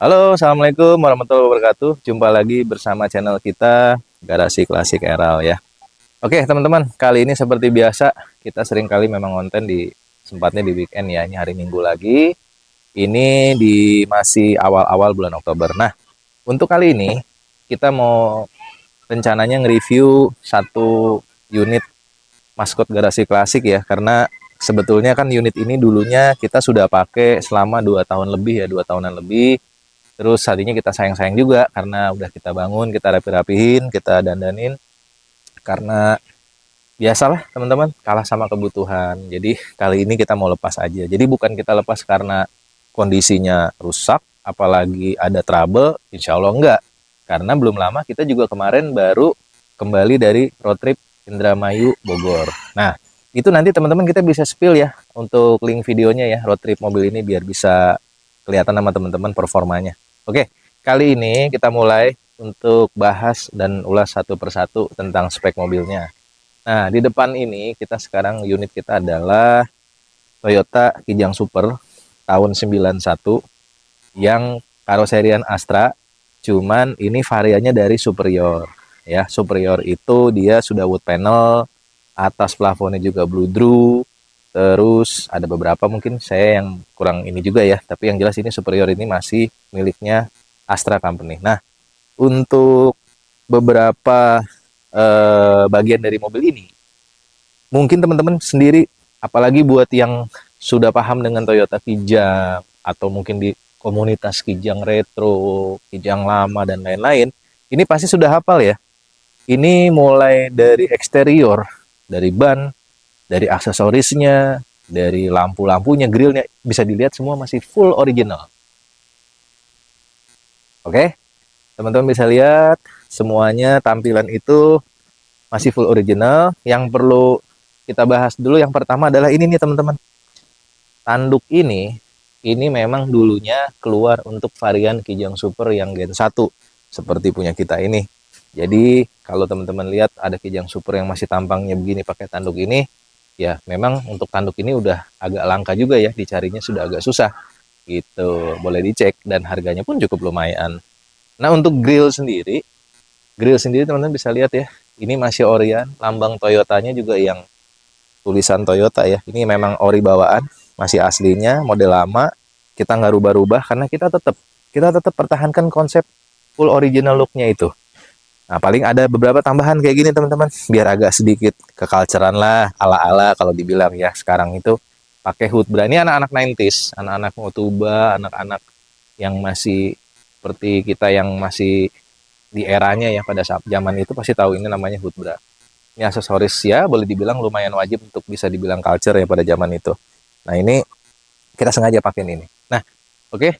Halo, assalamualaikum warahmatullahi wabarakatuh. Jumpa lagi bersama channel kita Garasi Klasik Eral ya. Oke teman-teman, kali ini seperti biasa kita sering kali memang konten di sempatnya di weekend ya. Ini hari Minggu lagi. Ini di masih awal-awal bulan Oktober. Nah, untuk kali ini kita mau rencananya nge-review satu unit maskot Garasi Klasik ya. Karena sebetulnya kan unit ini dulunya kita sudah pakai selama 2 tahun lebih ya, 2 tahunan lebih. Terus tadinya kita sayang-sayang juga karena udah kita bangun, kita rapi-rapihin, kita dandanin. Karena biasalah teman-teman, kalah sama kebutuhan. Jadi kali ini kita mau lepas aja. Jadi bukan kita lepas karena kondisinya rusak, apalagi ada trouble, insya Allah enggak. Karena belum lama kita juga kemarin baru kembali dari road trip Indramayu Bogor. Nah, itu nanti teman-teman kita bisa spill ya untuk link videonya ya, road trip mobil ini biar bisa kelihatan sama teman-teman performanya. Oke, kali ini kita mulai untuk bahas dan ulas satu persatu tentang spek mobilnya. Nah, di depan ini kita sekarang unit kita adalah Toyota Kijang Super tahun 91 yang karoserian Astra, cuman ini variannya dari Superior. Ya, Superior itu dia sudah wood panel, atas plafonnya juga bludru, terus ada beberapa mungkin saya yang kurang ini juga ya, tapi yang jelas ini Superior ini masih miliknya Astra Company. Nah, untuk beberapa bagian dari mobil ini, mungkin teman-teman sendiri, apalagi buat yang sudah paham dengan Toyota Kijang, atau mungkin di komunitas Kijang retro, Kijang lama, dan lain-lain, ini pasti sudah hafal ya. Ini mulai dari eksterior, dari ban, dari aksesorisnya, dari lampu-lampunya, grillnya, bisa dilihat semua masih full original. Oke, teman-teman bisa lihat semuanya tampilan itu masih full original. Yang perlu kita bahas dulu yang pertama adalah ini nih teman-teman. Tanduk ini memang dulunya keluar untuk varian Kijang Super yang Gen 1 seperti punya kita ini. Jadi kalau teman-teman lihat ada Kijang Super yang masih tampangnya begini pakai tanduk ini, ya memang untuk tanduk ini udah agak langka juga ya, dicarinya sudah agak susah gitu. Boleh dicek dan harganya pun cukup lumayan. Nah, untuk grill sendiri teman-teman bisa lihat ya, ini masih orian, lambang Toyotanya juga yang tulisan Toyota ya. Ini memang ori bawaan, masih aslinya, model lama. Kita nggak rubah-rubah karena kita tetap pertahankan konsep full original looknya itu. Nah, paling ada beberapa tambahan kayak gini teman-teman, biar agak sedikit kekalceran lah, ala-ala kalau dibilang ya. Sekarang itu pakai hood bra. Ini anak-anak 90s, anak-anak Motuba, anak-anak yang masih seperti kita yang masih di eranya ya, pada saat zaman itu pasti tahu ini namanya hood bra. Ini aksesoris ya, boleh dibilang lumayan wajib untuk bisa dibilang culture ya pada zaman itu. Nah, ini kita sengaja pakai ini. Nah, oke,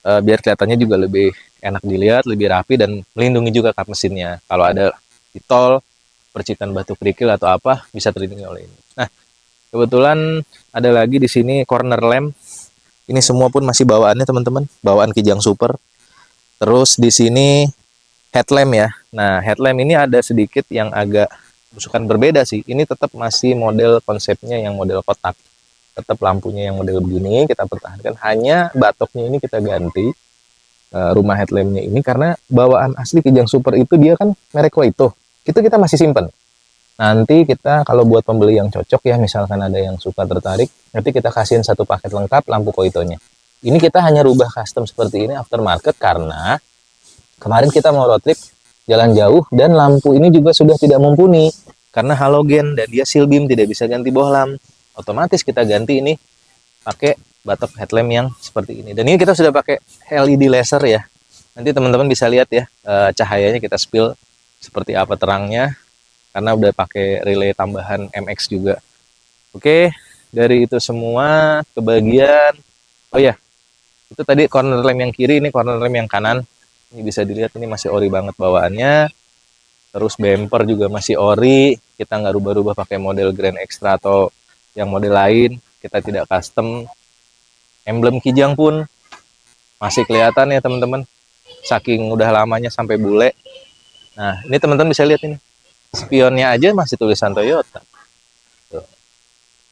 biar kelihatannya juga lebih enak dilihat, lebih rapi, dan melindungi juga kap mesinnya. Kalau ada di tol, percikan batu kerikil atau apa, bisa terlindungi oleh ini. Nah, kebetulan ada lagi di sini corner lamp. Ini semua pun masih bawaannya teman-teman, bawaan Kijang Super. Terus di sini headlamp ya. Nah, headlamp ini ada sedikit yang agak bukan berbeda sih. Ini tetap masih model konsepnya yang model kotak. Tetap lampunya yang model begini kita pertahankan. Hanya batoknya ini kita ganti, rumah headlampnya ini, karena bawaan asli Kijang Super itu dia kan merek itu. Itu kita masih simpen. Nanti kita kalau buat pembeli yang cocok ya, misalkan ada yang suka tertarik, nanti kita kasihin satu paket lengkap lampu koitonya. Ini kita hanya rubah custom seperti ini aftermarket karena kemarin kita mau road trip jalan jauh dan lampu ini juga sudah tidak mumpuni karena halogen dan dia seal beam, tidak bisa ganti bohlam. Otomatis kita ganti ini pakai batok headlamp yang seperti ini. Dan ini kita sudah pakai LED laser ya. Nanti teman-teman bisa lihat ya, cahayanya kita spill seperti apa terangnya karena udah pakai relay tambahan MX juga. Oke, dari itu semua ke bagian, oh ya, itu tadi corner lamp yang kiri, ini corner lamp yang kanan. Ini bisa dilihat ini masih ori banget bawaannya. Terus bumper juga masih ori, kita nggak rubah-rubah pakai model Grand Extra atau yang model lain, kita tidak custom. Emblem Kijang pun masih kelihatan ya teman-teman, saking udah lamanya sampai bule. Nah, ini teman-teman bisa lihat ini, spionnya aja masih tulisan Toyota. Tuh.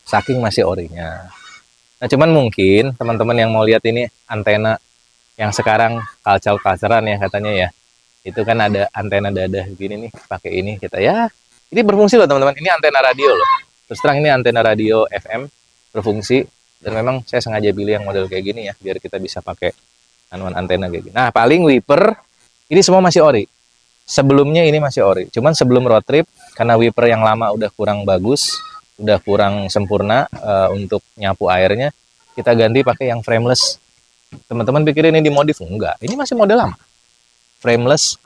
Saking masih orinya. Nah, cuman mungkin teman-teman yang mau lihat ini antena yang sekarang kalcal-kalceran ya katanya ya. Itu kan ada antena dada gini nih, pakai ini kita ya. Ini berfungsi loh teman-teman. Ini antena radio loh. Terus terang ini antena radio FM berfungsi, dan memang saya sengaja pilih yang model kayak gini ya, biar kita bisa pakai anuan antena kayak gini. Nah, paling wiper ini semua masih ori. Sebelumnya ini masih ori. Cuman sebelum road trip, karena wiper yang lama udah kurang bagus, udah kurang sempurna untuk nyapu airnya, kita ganti pakai yang frameless. Teman-teman pikirin ini dimodif? Enggak, ini masih model lama. Frameless,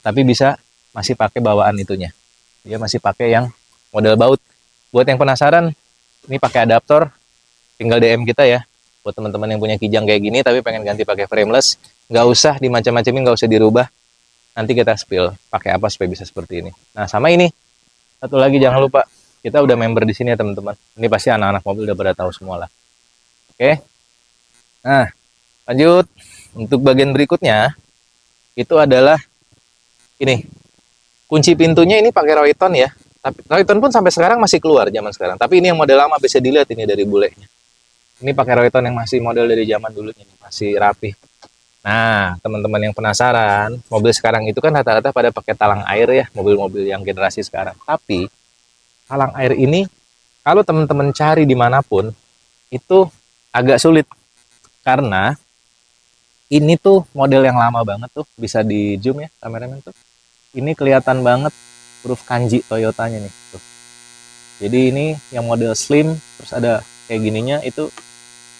tapi bisa masih pakai bawaan itunya. Dia masih pakai yang model baut. Buat yang penasaran, ini pakai adaptor, tinggal DM kita ya. Buat teman-teman yang punya kijang kayak gini, tapi pengen ganti pakai frameless, nggak usah dimacam-macamin, nggak usah dirubah. Nanti kita spill pakai apa supaya bisa seperti ini. Nah, sama ini. Satu lagi jangan lupa, kita udah member di sini ya teman-teman. Ini pasti anak-anak mobil udah pada tahu semua lah. Oke. Nah, lanjut. Untuk bagian berikutnya, itu adalah ini. Kunci pintunya ini pakai Royton ya. Tapi Royton pun sampai sekarang masih keluar zaman sekarang. Tapi ini yang model lama, bisa dilihat ini dari bulenya. Ini pakai Royton yang masih model dari zaman dulu, ini masih rapi. Nah, teman-teman yang penasaran, mobil sekarang itu kan rata-rata pada pakai talang air ya, mobil-mobil yang generasi sekarang. Tapi, talang air ini, kalau teman-teman cari dimanapun, itu agak sulit. Karena, ini tuh model yang lama banget tuh, bisa di zoom ya kameramen tuh. Ini kelihatan banget huruf kanji Toyotanya nih. Tuh. Jadi ini yang model slim, terus ada kayak gininya, itu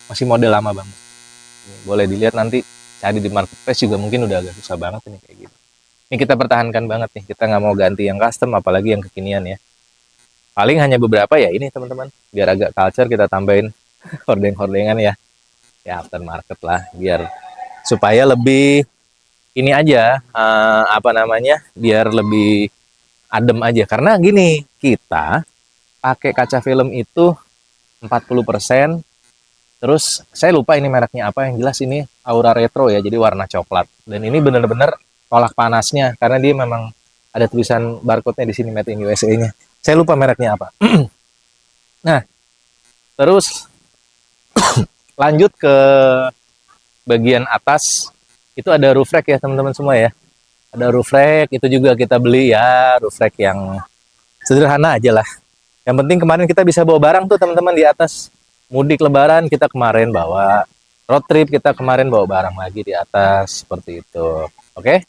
masih model lama banget. Ini boleh dilihat nanti, cari di marketplace juga mungkin udah agak susah banget ini kayak gitu. Ini kita pertahankan banget nih, kita nggak mau ganti yang custom, apalagi yang kekinian ya. Paling hanya beberapa ya ini teman-teman, biar agak culture kita tambahin hordeng-hordengan ya, ya aftermarket lah, biar supaya lebih ini aja apa namanya, biar lebih adem aja. Karena gini, kita pakai kaca film itu 40%. Terus saya lupa ini mereknya apa, yang jelas ini Aura Retro ya, jadi warna coklat. Dan ini bener-bener tolak panasnya, karena dia memang ada tulisan barcode-nya di sini, Made in USA-nya. Saya lupa mereknya apa. Nah, terus lanjut ke bagian atas, itu ada roof rack ya teman-teman semua ya. Ada roof rack, itu juga kita beli ya, roof rack yang sederhana aja lah. Yang penting kemarin kita bisa bawa barang tuh teman-teman di atas. Mudik lebaran kita kemarin bawa, road trip kita kemarin bawa barang lagi di atas, seperti itu. Oke.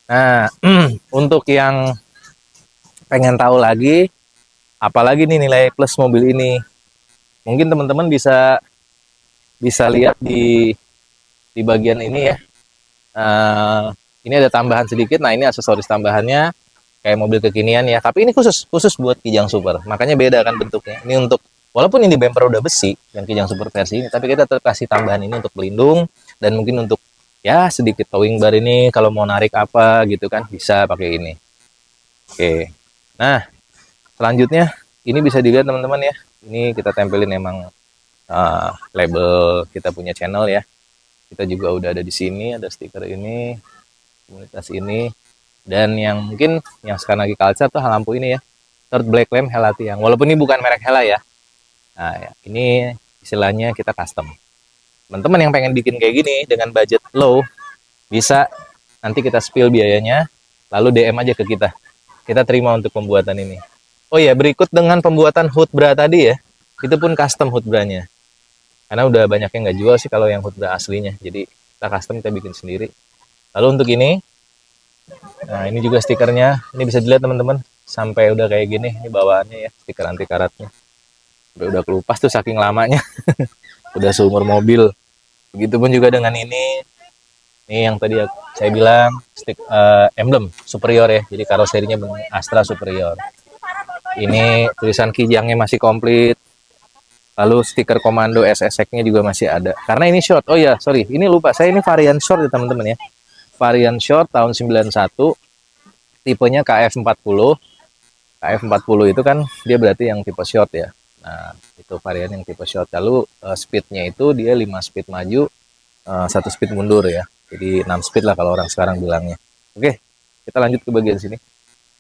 Nah, untuk yang pengen tahu lagi, apalagi nih nilai plus mobil ini, mungkin teman-teman bisa lihat di bagian ini ya. Ini ada tambahan sedikit. Nah, ini aksesoris tambahannya kayak mobil kekinian ya. Tapi ini khusus buat Kijang Super. Makanya beda kan bentuknya. Ini untuk, walaupun ini bumper udah besi yang Kijang Super versi ini, tapi kita tetap kasih tambahan ini untuk pelindung, dan mungkin untuk ya sedikit towing bar ini kalau mau narik apa gitu kan, bisa pakai ini. Oke. Nah, selanjutnya ini bisa dilihat teman-teman ya. Ini kita tempelin emang label kita punya channel ya. Kita juga udah ada di sini, ada stiker ini, komunitas ini, dan yang mungkin yang sekarang lagi culture tuh lampu ini ya, third black lamp Hella Tiang. Walaupun ini bukan merek Hella ya. Nah, ya, ini istilahnya kita custom. Teman-teman yang pengen bikin kayak gini dengan budget low, bisa nanti kita spill biayanya, lalu DM aja ke kita. Kita terima untuk pembuatan ini. Oh ya, berikut dengan pembuatan hood bra tadi ya, itu pun custom hood branya. Karena udah banyak yang nggak jual sih kalau yang hood bra aslinya. Jadi kita custom, kita bikin sendiri. Lalu untuk ini, nah ini juga stikernya. Ini bisa dilihat teman-teman, sampai udah kayak gini. Ini bawaannya ya, stiker anti karatnya. Udah kelupas tuh saking lamanya. Udah seumur mobil. Begitupun juga dengan ini. Ini yang tadi saya bilang emblem superior ya. Jadi karoserinya Astra Superior. Ini tulisan kijangnya masih komplit. Lalu stiker komando SSX-nya juga masih ada. Karena ini short. Oh ya, sorry. Ini lupa. Saya ini varian short ya teman-teman ya. Varian short tahun 91. Tipenya KF40. KF40 itu kan dia berarti yang tipe short ya. Nah, itu varian yang tipe short. Lalu speednya itu dia 5 speed maju, 1 speed mundur ya. Jadi 6 speed lah kalau orang sekarang bilangnya. Oke, kita lanjut ke bagian sini.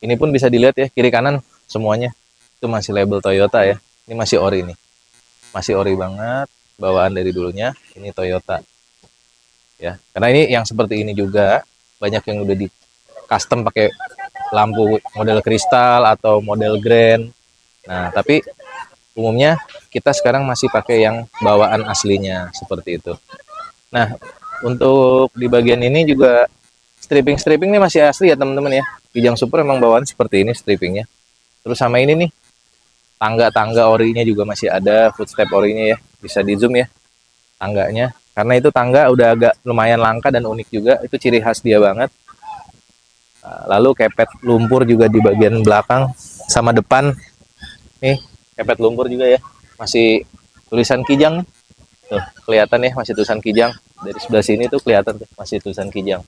Ini pun bisa dilihat ya, kiri kanan semuanya. Itu masih label Toyota ya. Ini masih ori nih. Masih ori banget, bawaan dari dulunya. Ini Toyota. ya. Karena ini yang seperti ini juga banyak yang udah di custom pakai lampu model kristal atau model grand. Nah, tapi umumnya kita sekarang masih pakai yang bawaan aslinya seperti itu. Nah, untuk di bagian ini juga stripping ini masih asli ya teman-teman ya. Kijang Super emang bawaan seperti ini strippingnya. Terus sama ini nih, tangga-tangga orinya juga masih ada, footstep orinya ya. Bisa di zoom ya tangganya. Karena itu tangga udah agak lumayan langka dan unik juga. Itu ciri khas dia banget. Lalu kepet lumpur juga di bagian belakang sama depan. Nih, kepet lumpur juga ya. Masih tulisan Kijang. Tuh, kelihatan ya masih tulisan Kijang. Dari sebelah sini tuh kelihatan tuh masih tulisan Kijang.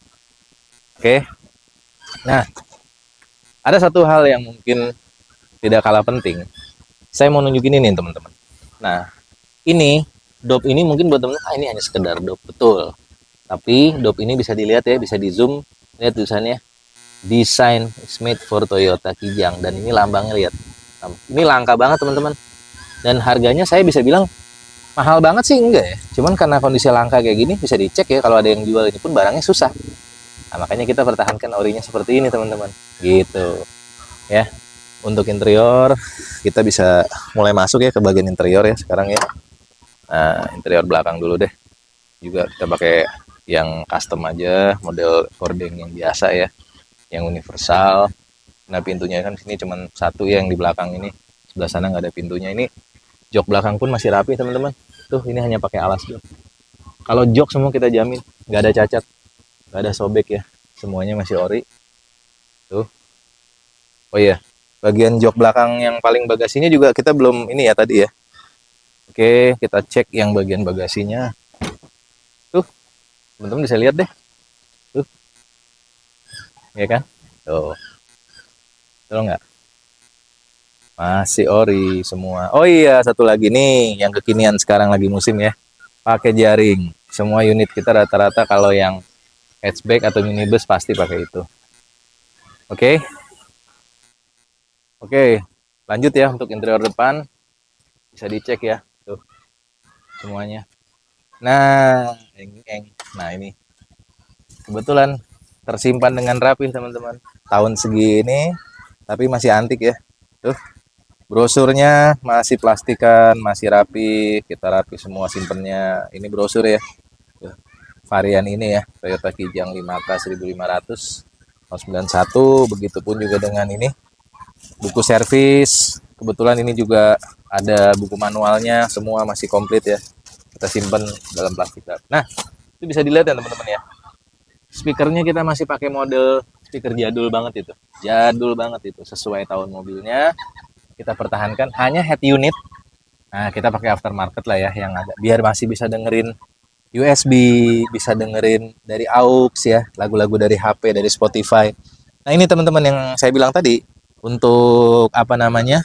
Oke. Nah, ada satu hal yang mungkin tidak kalah penting. Saya mau nunjukin ini teman-teman. Nah, ini dop ini mungkin buat teman-teman, ini hanya sekedar dop, betul. Tapi dop ini bisa dilihat ya, bisa di zoom, lihat tulisannya Design is made for Toyota Kijang, dan ini lambangnya lihat. Ini langka banget teman-teman. Dan harganya saya bisa bilang mahal banget sih enggak ya. Cuman karena kondisi langka kayak gini bisa dicek ya, kalau ada yang jual ini pun barangnya susah. Nah, makanya kita pertahankan orinya seperti ini teman-teman. Gitu. Ya. Untuk interior kita bisa mulai masuk ya ke bagian interior ya sekarang ya. Nah, interior belakang dulu deh. Juga kita pakai yang custom aja, model gorden yang biasa ya, yang universal. Nah, pintunya kan sini cuma satu ya, yang di belakang ini. Sebelah sana nggak ada pintunya. Ini jok belakang pun masih rapi teman-teman. Tuh, ini hanya pakai alas jok. Kalau jok semua kita jamin nggak ada cacat, nggak ada sobek ya. Semuanya masih ori. Tuh. Oh iya, bagian jok belakang yang paling bagasinya juga kita belum ini ya tadi ya. Oke, kita cek yang bagian bagasinya. Tuh, teman-teman bisa lihat deh. Tuh, ya kan? Tuh, betul nggak? Masih ori semua. Oh iya, satu lagi nih yang kekinian sekarang lagi musim ya. Pakai jaring. Semua unit kita rata-rata kalau yang hatchback atau minibus pasti pakai itu. Oke. Oke. Lanjut ya untuk interior depan. Bisa dicek ya. Tuh, semuanya. Nah, nah ini kebetulan tersimpan dengan rapi teman-teman. Tahun segini tapi masih antik ya. Tuh, brosurnya masih plastikan, masih rapi, kita rapi semua simpennya. Ini brosur ya. Tuh, varian ini ya, Toyota Kijang 5K 1500 tahun 91. Begitupun juga dengan ini, buku servis. Kebetulan ini juga ada buku manualnya, semua masih komplit ya. Kita simpan dalam plastik. Nah, itu bisa dilihat ya teman-teman ya. Speakernya kita masih pakai model speaker jadul banget itu. Jadul banget itu, sesuai tahun mobilnya. Kita pertahankan hanya head unit. Nah, kita pakai aftermarket lah ya yang ada. Biar masih bisa dengerin USB, bisa dengerin dari aux ya, lagu-lagu dari HP, dari Spotify. Nah, ini teman-teman yang saya bilang tadi, untuk apa namanya?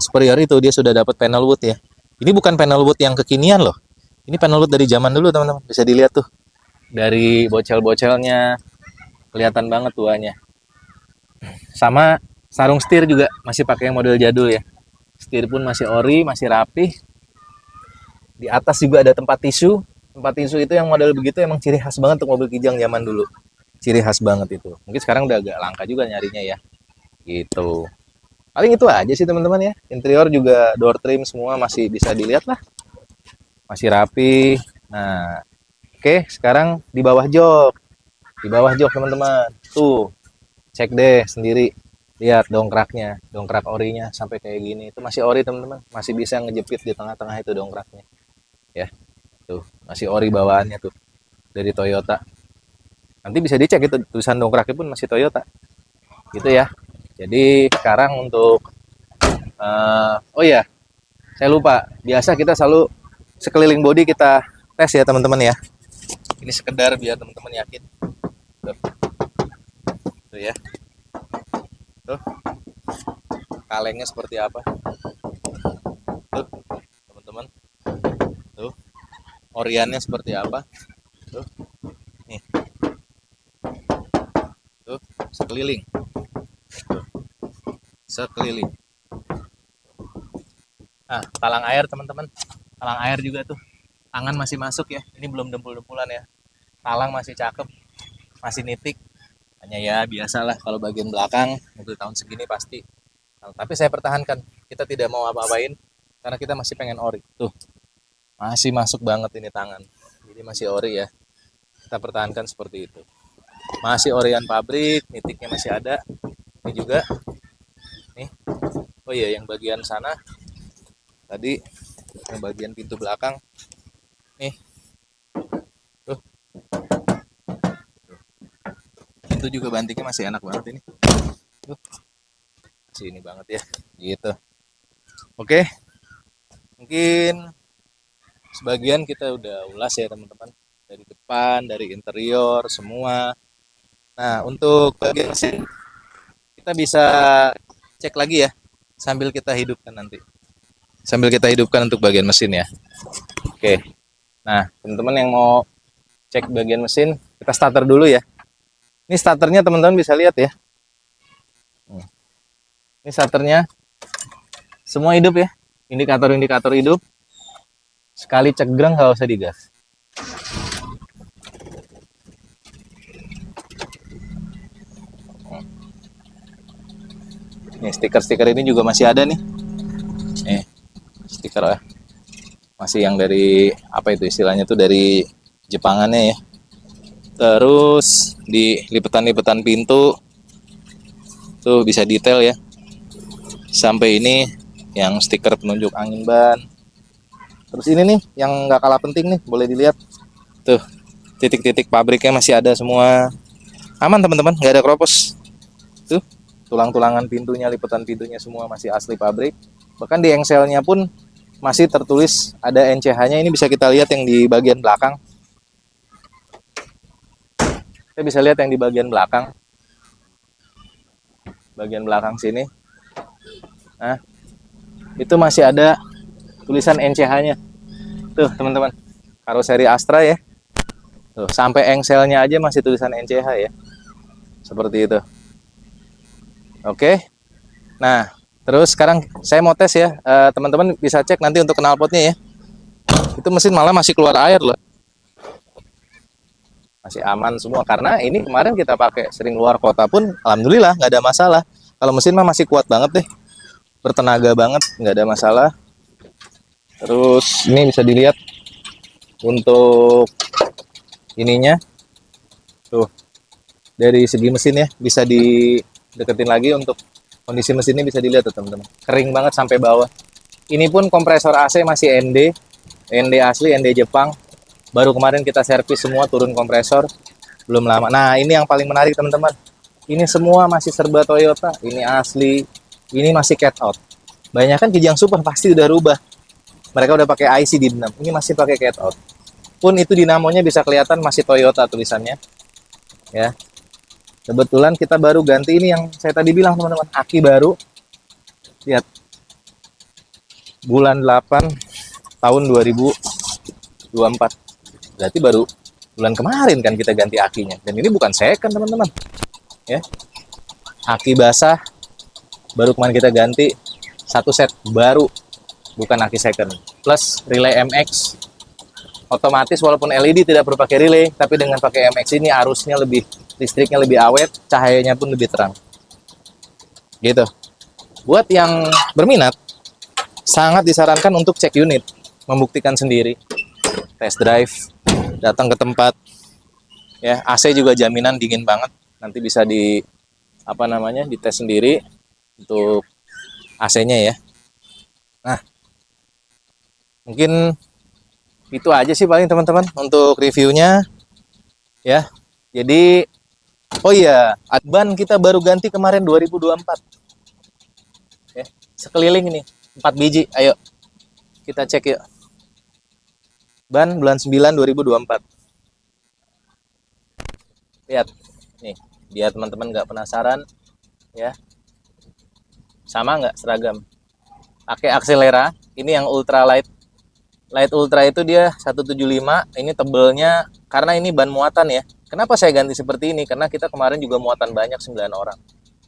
Superior itu dia sudah dapat panel wood ya. Ini bukan panel wood yang kekinian loh. Ini panel wood dari zaman dulu teman-teman. Bisa dilihat tuh. Dari bocel-bocelnya kelihatan banget tuanya. Sama sarung setir juga masih pakai model jadul ya. Setir pun masih ori, masih rapi. Di atas juga ada tempat tisu. Tempat tisu itu yang model begitu emang ciri khas banget untuk mobil Kijang zaman dulu. Ciri khas banget itu. Mungkin sekarang udah agak langka juga nyarinya ya. Gitu. Paling itu aja sih teman-teman ya. Interior juga door trim semua masih bisa dilihat lah. Masih rapi. Nah, oke, sekarang di bawah jok. Di bawah jok teman-teman. Tuh, cek deh sendiri. Lihat dongkraknya, dongkrak orinya sampai kayak gini. Itu masih ori teman-teman. Masih bisa ngejepit di tengah-tengah itu dongkraknya. Ya, tuh masih ori bawaannya tuh dari Toyota. Nanti bisa dicek itu tulisan dongkraknya pun masih Toyota. Gitu ya. Jadi sekarang untuk oh ya, saya lupa. Biasa kita selalu sekeliling body kita tes ya teman-teman ya. Ini sekedar biar teman-teman yakin. Tuh. Tuh ya. Tuh. Kalengnya seperti apa? Tuh, teman-teman. Tuh. Oriannya seperti apa? Tuh. Nih. Tuh, sekeliling. Tuh. Sekeliling. Nah, talang air teman-teman. Talang air juga tuh. Tangan masih masuk ya. Ini belum dempul-dempulan ya. talang masih cakep, masih nitik. Hanya ya biasalah kalau bagian belakang mobil tahun segini pasti. Nah, tapi saya pertahankan, kita tidak mau apa-apain karena kita masih pengen ori. Tuh, masih masuk banget ini tangan. Jadi masih ori ya. Kita pertahankan seperti itu. Masih orian pabrik, nitiknya masih ada. Ini juga. Nih. Oh iya, yang bagian sana tadi yang bagian pintu belakang. Nih. Tuh. Itu juga bantingnya masih enak banget ini. Tuh. Masih ini banget ya. Gitu. Oke. Mungkin sebagian kita udah ulas ya teman-teman. Dari depan, dari interior, semua. Nah, untuk bagian mesin kita bisa cek lagi ya sambil kita hidupkan nanti. Sambil kita hidupkan untuk bagian mesin ya. Oke. Nah, teman-teman yang mau cek bagian mesin, kita starter dulu ya. Ini starternya teman-teman bisa lihat ya. Ini starternya semua hidup ya. Indikator-indikator hidup. Sekali cegreng nggak usah digas. Nih stiker-stiker ini juga masih ada nih. Nih stiker ya. Masih yang dari apa itu istilahnya tuh dari Jepangannya ya. Terus di lipetan-lipetan pintu tuh bisa detail ya. Sampai ini yang stiker penunjuk angin ban. Terus ini nih yang nggak kalah penting nih, boleh dilihat tuh titik-titik pabriknya masih ada semua. Aman teman-teman, nggak ada keropos. Tuh tulang-tulangan pintunya, lipetan pintunya semua masih asli pabrik. Bahkan di engselnya pun masih tertulis ada NCH-nya. Ini bisa kita lihat yang di bagian belakang. Kita bisa lihat yang di bagian belakang. Bagian belakang sini. Nah, itu masih ada tulisan NCH-nya. Tuh, teman-teman. Karoseri Astra ya. Tuh, sampai engselnya aja masih tulisan NCH ya. Seperti itu. Oke. Nah, terus sekarang saya mau tes ya. Teman-teman bisa cek nanti untuk knalpotnya ya. Itu mesin malah masih keluar air loh. Masih aman semua karena ini kemarin kita pakai sering luar kota pun alhamdulillah nggak ada masalah. Kalau mesin mah masih kuat banget deh, bertenaga banget, nggak ada masalah. Terus ini bisa dilihat untuk ininya tuh dari segi mesin ya, bisa dideketin lagi untuk kondisi mesinnya. Bisa dilihat tuh teman-teman, kering banget sampai bawah. Ini pun kompresor AC masih ND asli, ND Jepang. Baru kemarin kita servis semua, turun kompresor belum lama. Nah ini yang paling menarik teman-teman, ini semua masih serba Toyota. Ini asli, ini masih cat out. Banyak kan Kijang Super pasti udah rubah, mereka udah pakai IC di dalam, ini masih pakai cat out. Pun itu dinamonya bisa kelihatan masih Toyota tulisannya ya. Kebetulan kita baru ganti ini yang saya tadi bilang teman-teman, aki baru. Lihat, bulan 8 tahun 2024. Berarti baru bulan kemarin kan kita ganti akinya. Dan ini bukan second teman-teman ya. Aki basah baru kemarin kita ganti satu set baru, bukan aki second. Plus relay MX otomatis, walaupun LED tidak perlu pakai relay, tapi dengan pakai MX ini arusnya lebih, listriknya lebih awet, cahayanya pun lebih terang gitu. Buat yang berminat, sangat disarankan untuk cek unit, membuktikan sendiri, test drive, datang ke tempat ya. AC juga jaminan dingin banget, nanti bisa di apa namanya, dites sendiri untuk AC-nya ya. Nah mungkin itu aja sih paling teman-teman untuk reviewnya ya. Jadi oh iya, ban kita baru ganti kemarin 2024 ya, sekeliling ini 4 biji. Ayo kita cek yuk, ban bulan 9 2024. Lihat nih, biar teman-teman nggak penasaran ya, sama nggak seragam. Pakai Axelera, ini yang ultralight. Light ultra itu dia 175, ini tebelnya karena ini ban muatan ya. Kenapa saya ganti seperti ini? Karena kita kemarin juga muatan banyak 9 orang.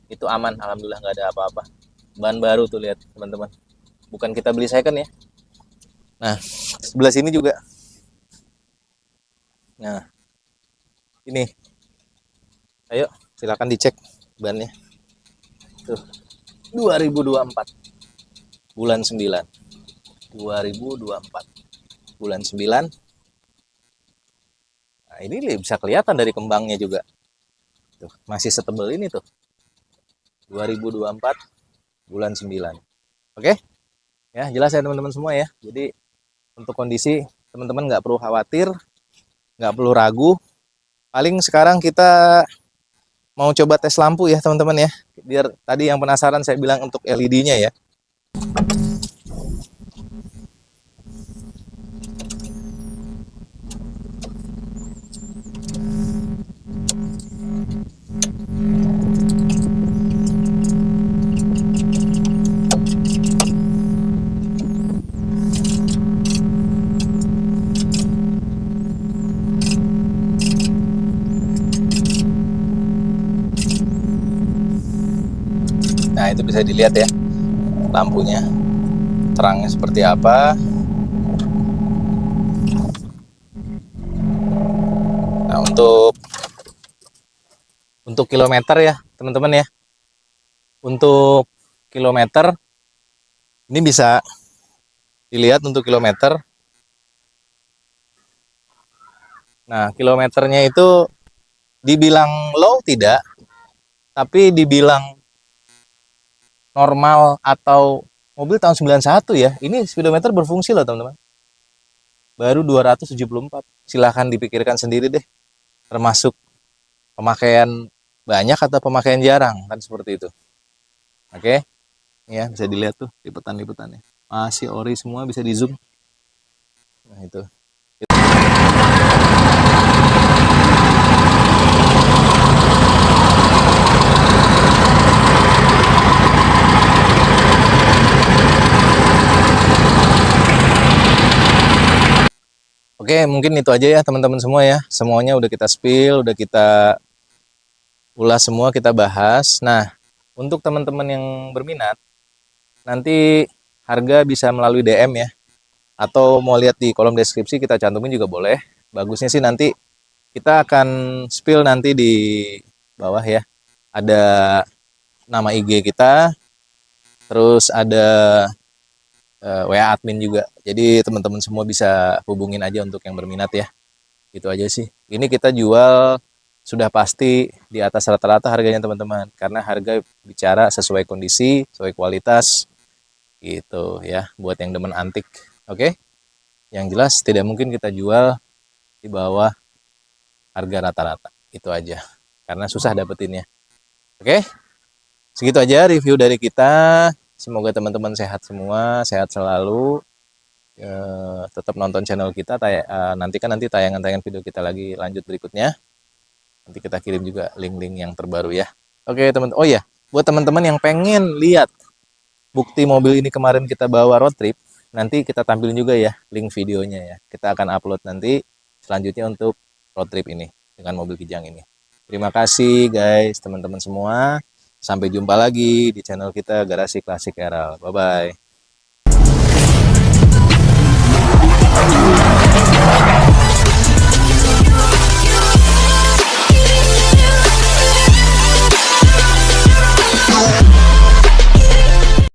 Itu aman, alhamdulillah nggak ada apa-apa. Ban baru tuh, lihat teman-teman. Bukan kita beli second ya. Nah, sebelah sini juga. Nah, Ini, ayo silakan dicek bannya. Tuh, 2024 bulan 9. 2024 bulan 9. Nah, ini bisa kelihatan dari kembangnya juga. Tuh, masih setebal ini tuh. 2024 bulan 9. Oke? Ya, jelas ya teman-teman semua ya. Jadi untuk kondisi teman-teman nggak perlu khawatir, nggak perlu ragu. Paling sekarang kita mau coba tes lampu ya teman-teman ya. Biar tadi yang penasaran saya bilang untuk LED-nya ya. Nah, itu bisa dilihat ya lampunya. Terangnya seperti apa. Nah, untuk kilometer ya, teman-teman ya. Untuk kilometer ini bisa dilihat untuk kilometer. Nah, kilometernya itu dibilang low tidak, tapi dibilang normal atau mobil tahun 91 ya. Ini speedometer berfungsi loh, teman-teman. Baru 274. Silahkan dipikirkan sendiri deh. Termasuk pemakaian banyak atau pemakaian jarang, kan seperti itu. Oke. Ya, bisa dilihat tuh lipetan-lipetannya. Masih ori semua, bisa di zoom. Nah, itu. Oke, mungkin itu aja ya teman-teman semua ya. Semuanya udah kita spill, udah kita ulas semua, kita bahas. Nah, untuk teman-teman yang berminat, nanti harga bisa melalui DM ya. Atau mau lihat di kolom deskripsi kita cantumin juga boleh. Bagusnya sih nanti kita akan spill nanti di bawah ya. Ada nama IG kita, terus ada WA admin juga. Jadi teman-teman semua bisa hubungin aja untuk yang berminat ya. Gitu aja sih. Ini kita jual sudah pasti di atas rata-rata harganya teman-teman. Karena harga bicara sesuai kondisi, sesuai kualitas gitu ya. Buat yang demen antik. Oke? Yang jelas tidak mungkin kita jual di bawah harga rata-rata. Itu aja. Karena susah dapetinnya. Oke? Segitu aja review dari kita. Semoga teman-teman sehat semua, sehat selalu. Tetap nonton channel kita. Nanti tayangan-tayangan video kita lagi lanjut berikutnya. Nanti kita kirim juga link-link yang terbaru ya. Oke teman. Oh ya, buat teman-teman yang pengen lihat bukti mobil ini kemarin kita bawa road trip, nanti kita tampilin juga ya link videonya ya. Kita akan upload nanti selanjutnya untuk road trip ini dengan mobil Kijang ini. Terima kasih guys teman-teman semua. Sampai jumpa lagi di channel kita Garasi Klasik Eral. Bye bye.